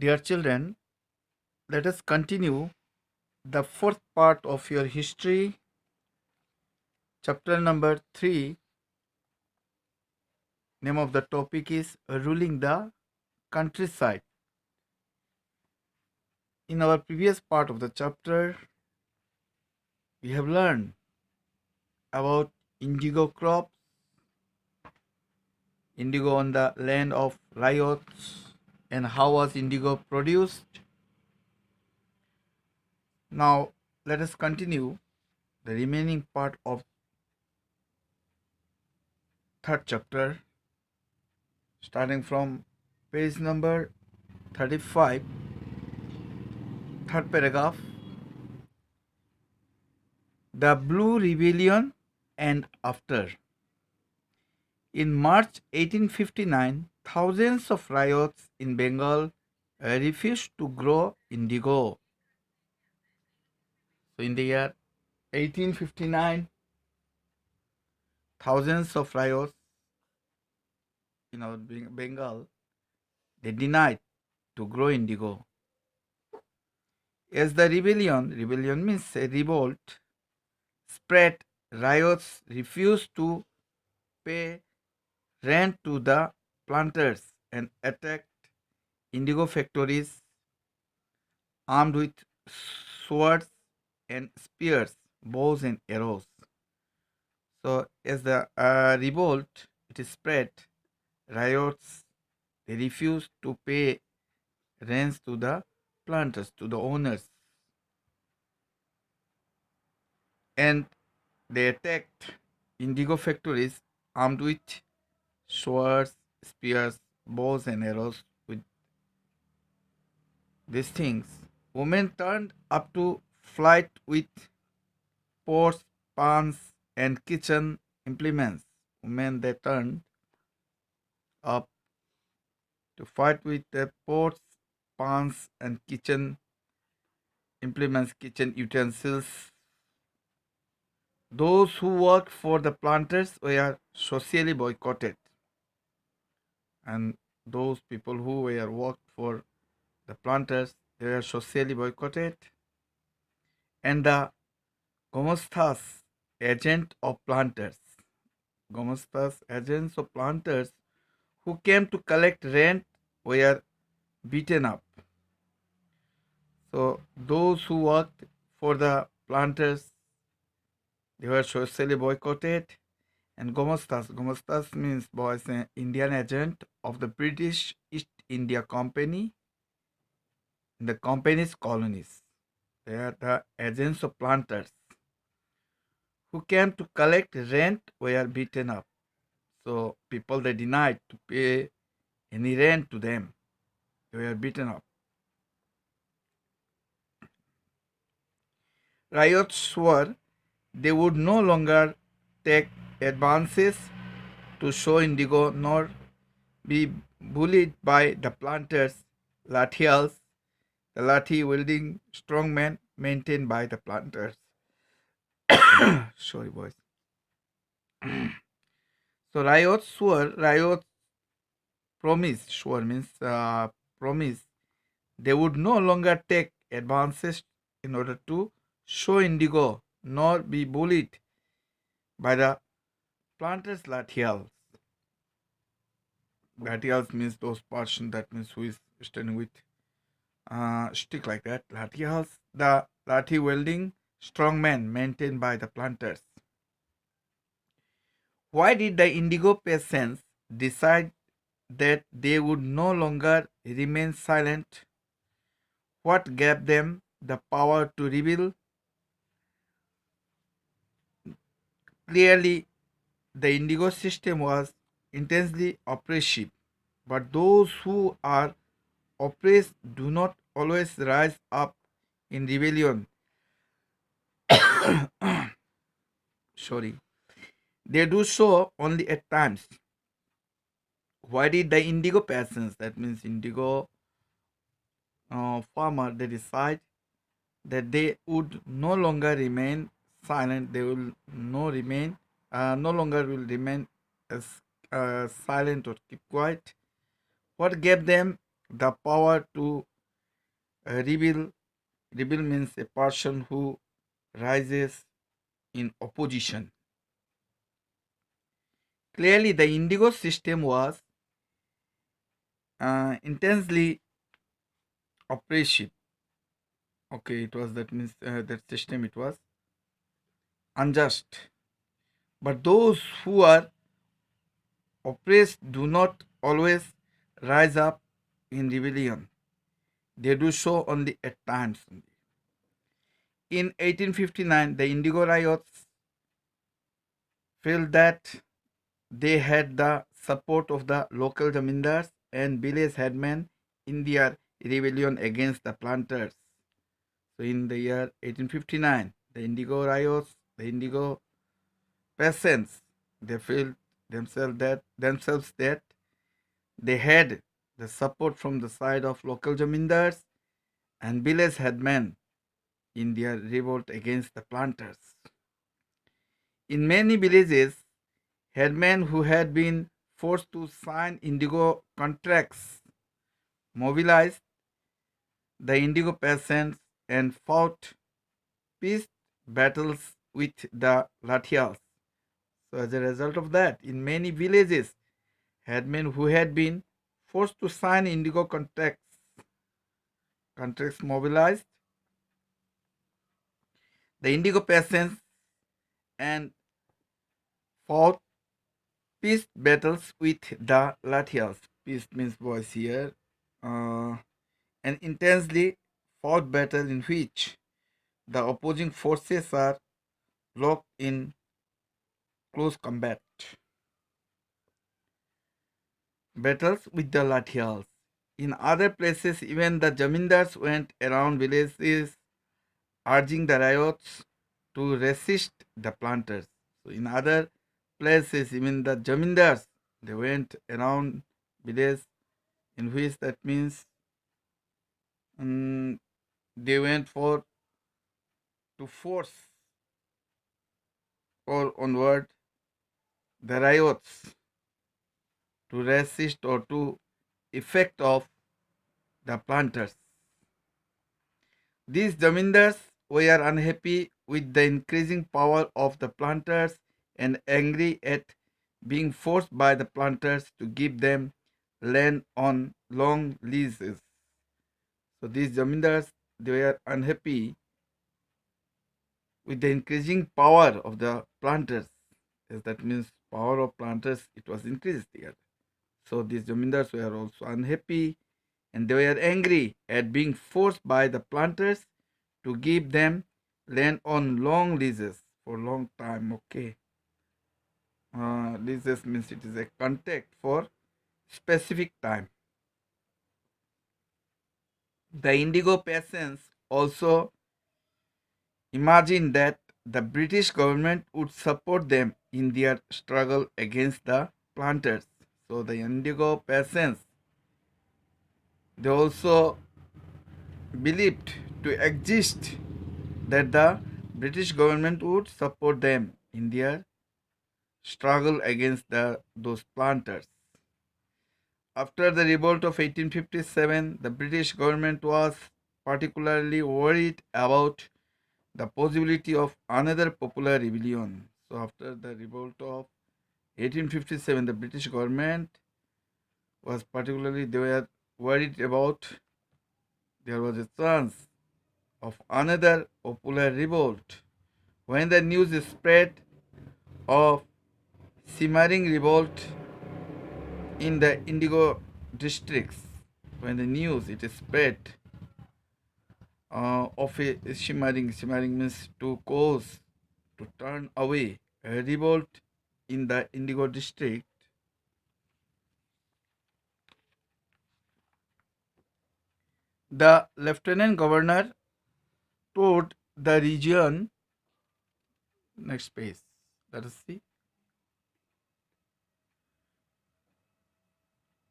Dear children, let us continue the fourth part of your history, chapter number 3. Name of the topic is Ruling the Countryside. In our previous part of the chapter, we have learned about indigo crops, indigo on the land of Riots, and how was indigo produced. Now, let us continue the remaining part of third chapter, starting from page number 35, third paragraph. The Blue Rebellion and after. In March 1859, thousands of riots in Bengal refused to grow indigo. So, in the year 1859, thousands of riots in our Bengal, they denied to grow indigo. As the rebellion means a revolt, spread, riots refused to pay rent to the planters and attacked indigo factories armed with swords and spears, bows and arrows. So, as the revolt it is spread, riots they refused to pay rents to the planters, to the owners, and they attacked indigo factories armed with swords, spears, bows, and arrows. With these things, women turned up to fight with pots, pans, and kitchen implements. Women they turned up to fight with the pots, pans, and kitchen implements, kitchen utensils. Those who worked for the planters were socially boycotted, and those people who were worked for the planters they were socially boycotted, and the Gomastas, agent of planters, Gomastas, agents of planters who came to collect rent were beaten up. So those who worked for the planters they were socially boycotted, and Gomastas means was an Indian agent of the British East India Company in the company's colonies. They are the agents of planters who came to collect rent were beaten up. So people they denied to pay any rent to them. They were beaten up. Riots swore they would no longer take advances to show indigo nor be bullied by the planters' lathials, the lathi wielding strongmen maintained by the planters. Sorry, boys. So riots swore means promise they would no longer take advances in order to show indigo nor be bullied by the planters' lathials. Lathials means those person that means who is standing with stick like that. Lathials, the lathi wielding strongmen maintained by the planters. Why did the indigo peasants decide that they would no longer remain silent? What gave them the power to rebel? Clearly, the indigo system was intensely oppressive, but those who are oppressed do not always rise up in rebellion. Sorry, they do so only at times. Why did the indigo peasants, that means indigo farmer, they decide that they would no longer remain silent? They will no longer will remain as silent or keep quiet. What gave them The power to rebel. Rebel means a person who rises in opposition. Clearly, the Indigo system was intensely oppressive. Okay, it was that means that system it was unjust. But those who are oppressed do not always rise up in rebellion. They do so only at times. In 1859, the Indigo Riots felt that they had the support of the local zamindars and village headmen in their rebellion against the planters. So in the year 1859, the Indigo Riots, the Indigo peasants, they felt themselves that they had the support from the side of local zamindars and village headmen in their revolt against the planters. In many villages, headmen who had been forced to sign indigo contracts mobilized the indigo peasants and fought peace battles with the Lathials. So, as a result of that, in many villages, headmen who had been forced to sign indigo contracts mobilized the indigo peasants and fought peace battles with the Lathials. Peace means boys here. An intensely fought battle in which the opposing forces are locked in close combat. Battles with the Lathials. In other places, even the Jamindars went around villages urging the riots to resist the planters. So, in other places, even the Jamindars, they went around villages in which that means they went for to force or onward the riots to resist or to effect of the planters. These zamindars were unhappy with the increasing power of the planters and angry at being forced by the planters to give them land on long leases. So these zamindars they were unhappy with the increasing power of the planters. Yes, that means power of planters it was increased here. So these zamindars were also unhappy and they were angry at being forced by the planters to give them land on long leases for long time. Okay. Leases means it is a contract for specific time. The indigo peasants also imagined that the British government would support them in their struggle against the planters. So the indigo peasants they also believed to exist that the British government would support them in their struggle against those planters. After the revolt of 1857, the British government was particularly worried about the possibility of another popular rebellion. So, after the revolt of 1857, the British government was particularly they were worried about there was a chance of another popular revolt. When the news spread of simmering revolt in the indigo districts, when the news it is spread of a simmering means to cause to turn away a revolt in the indigo district, the lieutenant governor told the region next page let us see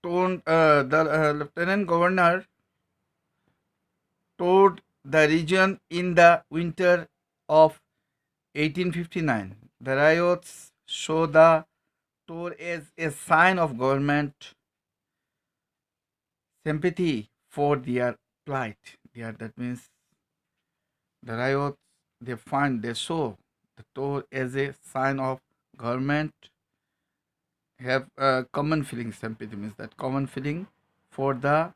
the lieutenant governor toured the region in the winter of 1859. The riots show the tour as a sign of government sympathy for their plight. That means the riots they show the toll as a sign of government have a common feeling. Sympathy means that common feeling for their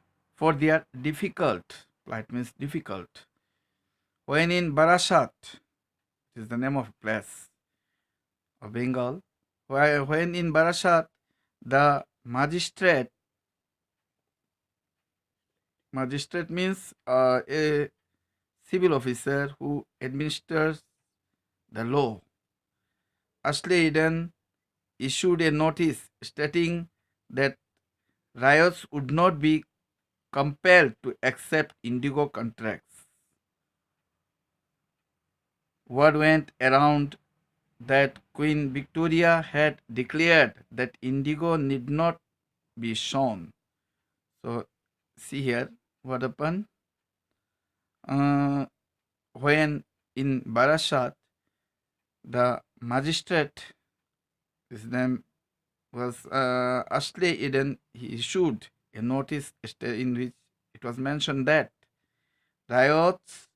difficult plight means difficult. When in Barasat, it is the name of a place of Bengal, when in Barasat the magistrate means a civil officer who administers the law. Ashley Eden issued a notice stating that riots would not be compelled to accept indigo contracts. Word went around that Queen Victoria had declared that indigo need not be shown. So, see here what happened. When in Barasat, the magistrate, his name was Ashley Eden, he issued a notice in which it was mentioned that riots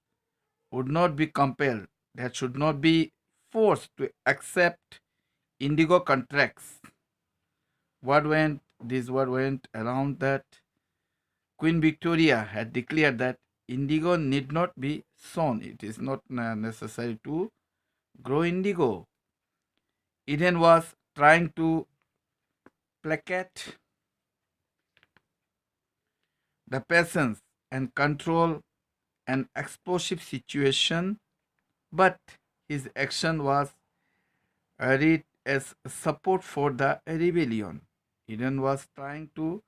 would not be compelled, that should not be forced to accept indigo contracts. This word went around that Queen Victoria had declared that indigo need not be sown. It is not necessary to grow indigo. Eden was trying to placate the peasants and control an explosive situation, but his action was read as support for the rebellion. Eden was trying to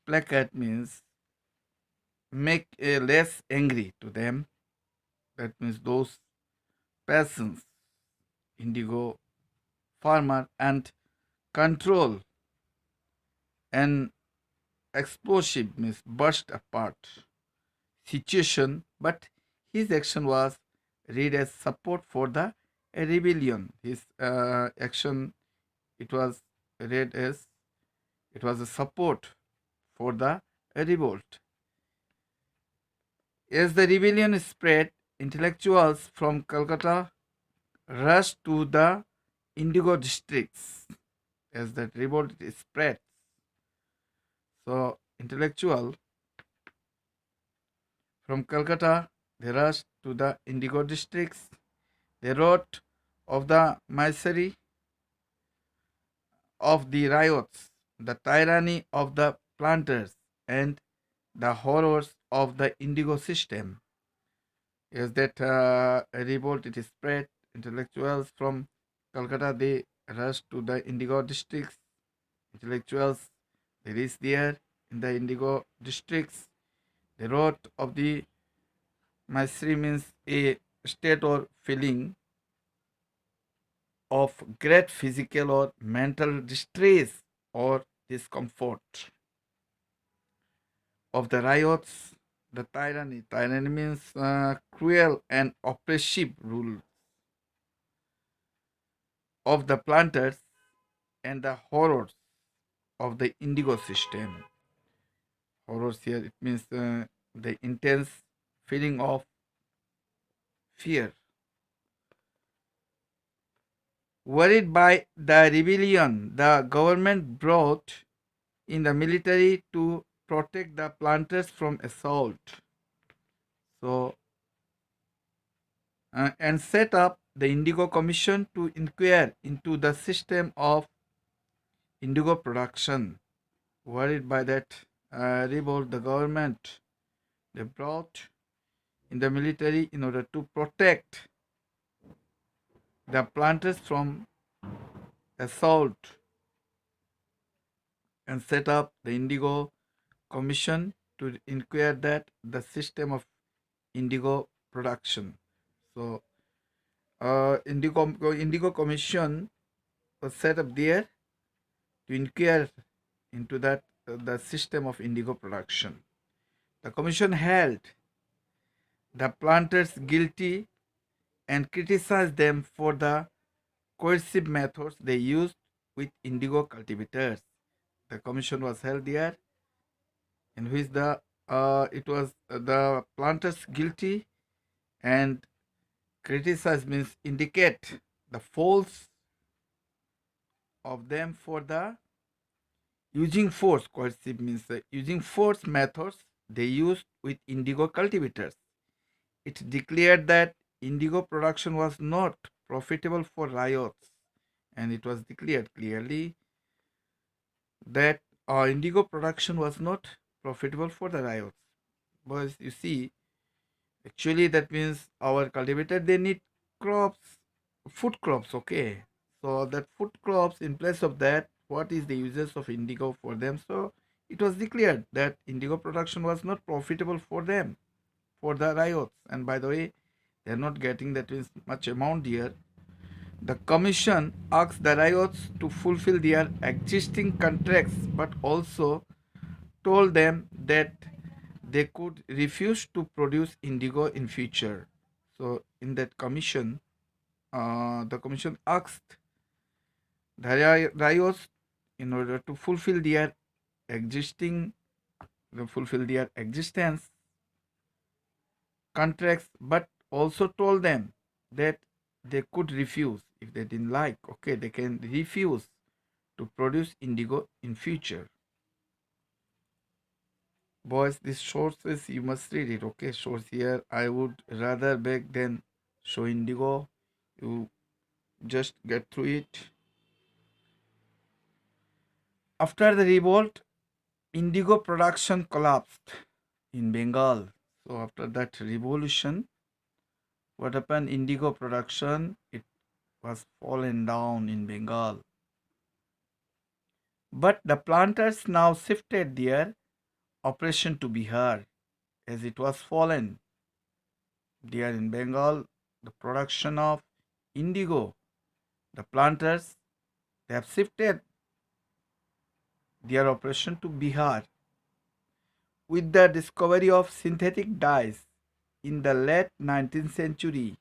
placate means make less angry to them. That means those peasants, indigo farmer, and control an explosive means burst apart situation, but his action was read as support for the rebellion. His action, it was read as it was a support for the revolt. As the rebellion spread, intellectuals from Calcutta rushed to the indigo districts. As that revolt spread, so intellectual from Calcutta they rushed to the indigo districts. They wrote of the misery of the riots, the tyranny of the planters, and the horrors of the indigo system. As that revolt it is spread, intellectuals from Calcutta they rushed to the indigo districts. Intellectuals they reached there in the indigo districts. They wrote of the misery means a state or feeling of great physical or mental distress or discomfort of the riots, the tyranny. Tyranny means cruel and oppressive rule of the planters and the horrors of the indigo system. Horrors here it means the intense feeling of fear. Worried by the rebellion, the government brought in the military to protect the planters from assault. So, and set up the Indigo Commission to inquire into the system of indigo production. Worried by that revolt, the government they brought in the military in order to protect the planters from assault and set up the Indigo Commission to inquire that the system of indigo production. So, Indigo Commission was set up there to inquire into that the system of indigo production. The commission held the planters guilty and criticized them for the coercive methods they used with indigo cultivators. The commission was held there in which the it was the planters guilty and criticize means indicate the faults of them for the using force. Coercive means using force methods they used with indigo cultivators. It declared that indigo production was not profitable for riots, and it was declared clearly that indigo production was not profitable for the riots. Because you see, actually that means our cultivator they need crops, food crops, okay. So that food crops, in place of that, what is the uses of indigo for them? So it was declared that indigo production was not profitable for them, for the riots. And by the way, they are not getting that means much amount here. The commission asked the riots to fulfill their existing contracts, but also told them that they could refuse to produce indigo in future. So in that commission, the commission asked the riots in order to existing fulfill their existence contracts, but also told them that they could refuse if they didn't like. Okay, they can refuse to produce indigo in future. Boys, this sources you must read it. Okay, source here. I would rather beg than show indigo. You just get through it. After the revolt, indigo production collapsed in Bengal. So after that revolution, what happened? Indigo production it was fallen down in Bengal. But the planters now shifted their operation to Bihar as it was fallen. There in Bengal, the production of indigo, the planters, they have shifted their operation to Bihar. With the discovery of synthetic dyes in the late 19th century,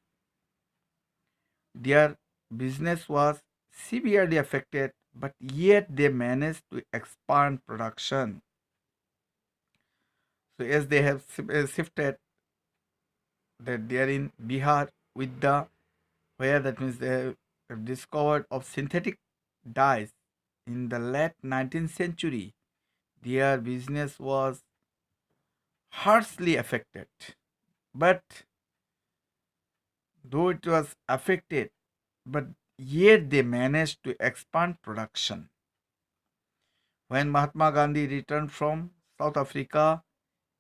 their business was severely affected, but yet they managed to expand production. So, as they have shifted that they are in Bihar with the where that means they have discovered of synthetic dyes in the late 19th century, their business was harshly affected. But though it was affected, but yet they managed to expand production. When Mahatma Gandhi returned from South Africa,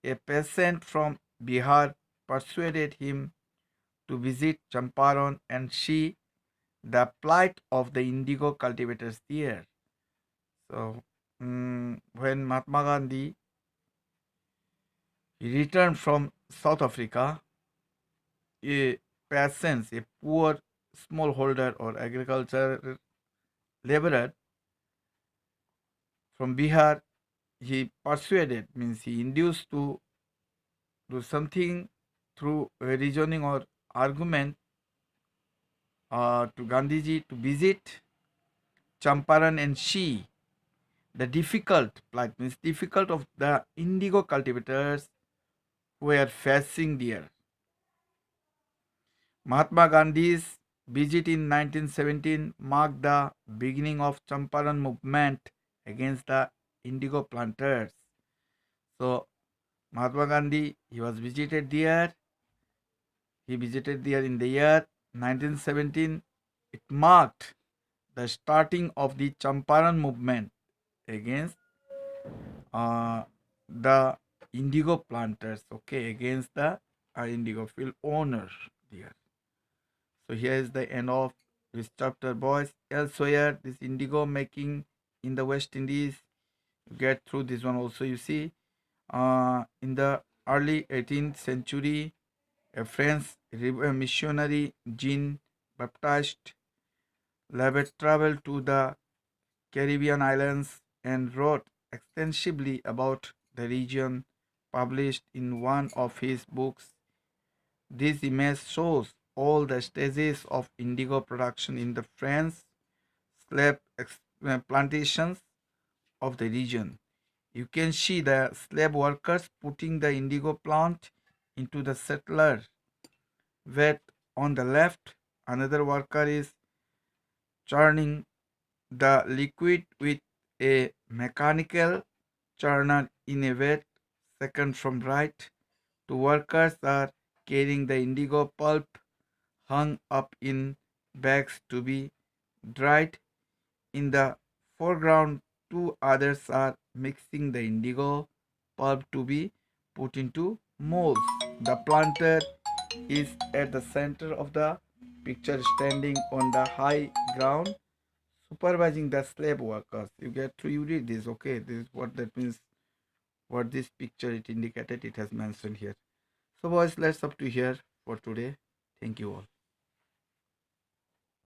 a peasant from Bihar persuaded him to visit Champaran and see the plight of the indigo cultivators there. So, when Mahatma Gandhi returned from South Africa, a peasant, a poor smallholder or agriculture laborer from Bihar, he persuaded, means he induced to do something through reasoning or argument to Gandhiji to visit Champaran and see the difficult plight, means difficult of the indigo cultivators who were facing there. Mahatma Gandhi's visit in 1917 marked the beginning of Champaran movement against the indigo planters. So Mahatma Gandhi he was visited there. He visited there in the year 1917. It marked the starting of the Champaran movement against the indigo planters. Okay, against the indigo field owner there. So here is the end of this chapter, boys. Elsewhere, this indigo making in the West Indies. Get through this one also. You see, in the early 18th century, a French missionary Jean Baptiste Labet traveled to the Caribbean islands and wrote extensively about the region, published in one of his books. This image shows all the stages of indigo production in the French slave plantations of the region. You can see the slave workers putting the indigo plant into the settler vat. On the left, another worker is churning the liquid with a mechanical churner in a vat. Second from right, two workers are carrying the indigo pulp hung up in bags to be dried. In the foreground, two others are mixing the indigo pulp to be put into molds. The planter is at the center of the picture, standing on the high ground, supervising the slave workers. You read this, okay? This is what that means, what this picture it indicated, it has mentioned here. So boys, let's up to here for today. Thank you all.